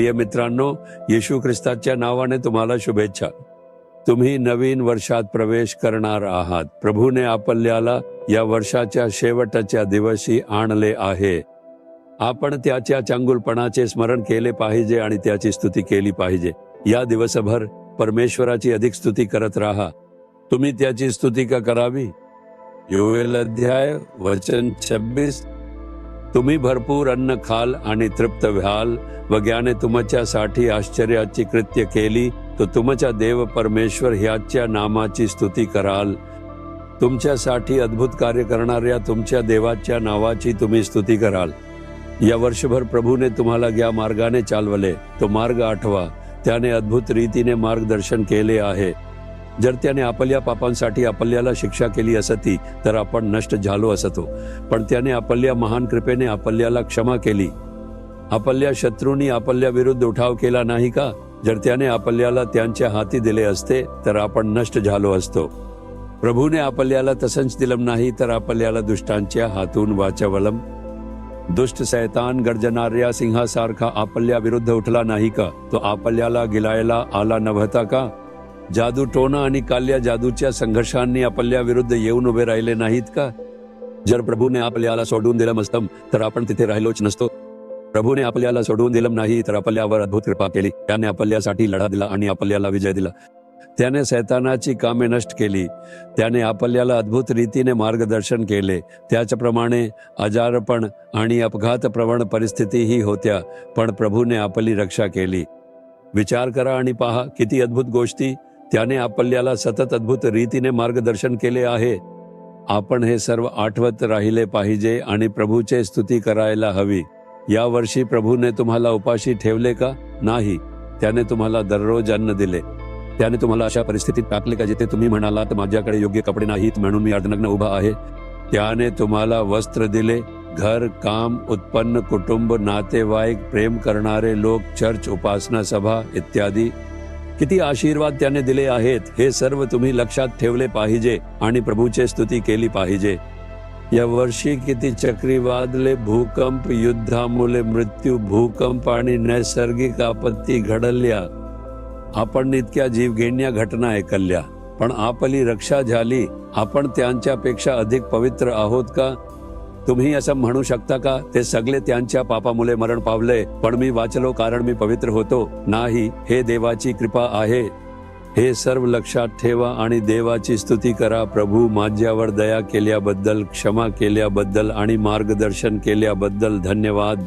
प्रिय मित्रांनो, येशू ख्रिस्ताच्या नावाने तुम्हाला शुभेच्छा. तुम्ही नवीन वर्षात प्रवेश करणार आहात. प्रभूने आपल्याला या वर्षाच्या शेवटच्या दिवशी आणले आहे. आपण त्याच्या चांगुलपणाचे स्मरण केले पाहिजे आणि त्याची स्तुती केली पाहिजे. या दिवसभर परमेश्वराची अधिक स्तुती करत राहा. तुम्ही त्याची स्तुती का करावी? योएल अध्याय वचन 26. तुम्ही भरपूर अन्न खाल आणि तृप्त व्हाल व ज्याने तुमच्यासाठी आश्चर्याची कृत्य केली तो तुमच्या देव परमेश्वर ह्याच्या नामाची स्तुती कराल. तुमच्यासाठी अद्भुत कार्य करणाऱ्या तुमच्या देवाच्या नावाची तुम्ही स्तुती कराल. या वर्षभर प्रभूने तुम्हाला ज्या मार्गाने चालवले तो मार्ग आठवा. त्याने अद्भुत रीतीने मार्गदर्शन केले आहे. जर त्याने आपल्या पापांसाठी आपल्याला शिक्षा केली असती तर आपण नष्ट झालो असतो, पण त्याने आपल्या महान कृपेने आपल्याला क्षमा केली. आपल्या शत्रूंनी आपल्या विरुद्ध उठाव केला नाही का? जर त्याने आपल्याला त्यांच्या हाती दिले असते तर आपण नष्ट झालो असतो. प्रभूने आपल्याला तसंच दिलं नाही तर आपल्याला दुष्टांच्या हातून वाचवलं. दुष्ट शैतान गर्जणाऱ्या सिंहासारखा आपल्या विरुद्ध उठला नाही का? तो आपल्याला गिळायला आला नव्हता का? जादू टोना आणि काल्या जादूच्या संघर्षांनी आपल्या विरुद्ध येऊन उभे राहिले नाहीत का? जर प्रभूने आपल्याला सोडून दिलं असतं तर आपण तिथे राहिलोच नसतो. प्रभूने आपल्याला सोडून दिलं नाही तर आपल्यावर अद्भुत कृपा केली. त्याने आपल्यासाठी लढा दिला आणि आपल्याला विजय दिला. त्याने शैतानाची कामे नष्ट केली. त्याने आपल्याला अद्भुत रीतीने मार्गदर्शन केले. त्याचप्रमाणे आजारपण आणि अपघातप्रवण परिस्थितीही होत्या, पण प्रभूने आपली रक्षा केली. विचार करा आणि पहा किती अद्भुत गोष्टी. त्याने आपल्याला सतत अद्भुत रीतीने मार्गदर्शन केले आहे. आपण हे सर्व आठवत राहिले पाहिजे आणि प्रभूचे स्तुती करायला हवी. या वर्षी प्रभूने तुम्हाला उपाशी ठेवले का? नाही. त्याने तुम्हाला दररोज अन्न दिले. त्याने तुम्हाला अशा परिस्थितीत टाकले का जिथे तुम्ही म्हणालात माझ्याकडे योग्य कपडे नाहीत म्हणून मी अर्धनग्न उभा आहे? त्याने तुम्हाला वस्त्र दिले, घर, काम, उत्पन्न, कुटुंब, नातेवाईक, प्रेम करणारे लोक, चर्च, उपासना सभा इत्यादी. किती आशीर्वाद त्याने दिले आहेत हे सर्व तुम्ही लक्षात ठेवले पाहिजे आणि प्रभूची स्तुती केली पाहिजे. या वर्षी किती चक्रीवादळे, भूकंप, युद्धामुळे मृत्यू, भूकंप आणि नैसर्गिक आपत्ती घडल्या. आपण इतक्या जीवघेण्या घटना ऐकल्या, पण आपली रक्षा झाली. आपण त्यांच्यापेक्षा अधिक पवित्र आहोत का? तुम्ही असं म्हणू शकता का ते सगळे त्यांच्या पापामुळे मरण पावले पण मी वाचलो कारण मी पवित्र होतो? नाही, हे देवाची कृपा आहे. हे सर्व लक्षात ठेवा आणि देवाची स्तुती करा. प्रभू माझ्यावर दया केल्याबद्दल, क्षमा केल्याबद्दल आणि मार्गदर्शन केल्याबद्दल धन्यवाद.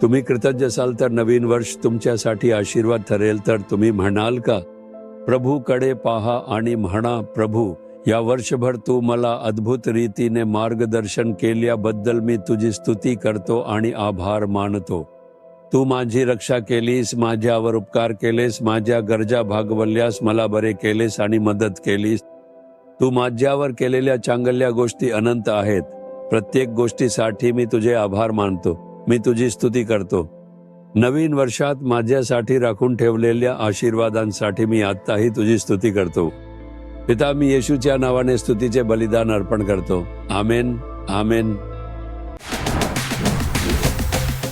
तुम्ही कृतज्ञ असाल तर नवीन वर्ष तुमच्यासाठी आशीर्वाद ठरेल. तर तुम्ही म्हणाल का? प्रभूकडे पहा आणि म्हणा, प्रभू या वर्षभर तू मला अद्भुत रीतीने मार्गदर्शन केल्याबद्दल मी तुझी स्तुती करतो आणि आभार मानतो. तू माझी रक्षा केलीस, माझ्यावर उपकार केलेस, माझ्या गरजा भागवल्यास, मला बरे केलेस आणि मदत केलीस. तू माझ्यावर केलेल्या चांगल्या गोष्टी अनंत आहेत. प्रत्येक गोष्टीसाठी मी तुझे आभार मानतो. मी तुझी स्तुती करतो. नवीन वर्षात माझ्यासाठी राखून ठेवलेल्या आशीर्वादांसाठी मी आत्ताही तुझी स्तुती करतो. पिता, मी येशूच्या नावाने स्तुतीचे बलिदान अर्पण करतो. आमेन, आमेन.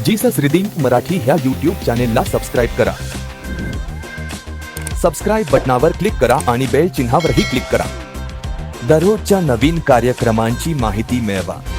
जीसस रिडीम्ड मराठी ह्या यूट्यूब चॅनेलला सबस्क्राईब करा. सबस्क्राईब बटनावर क्लिक करा आणि बेल चिन्हावरही क्लिक करा. दररोजच्या नवीन कार्यक्रमांची माहिती मिळवा.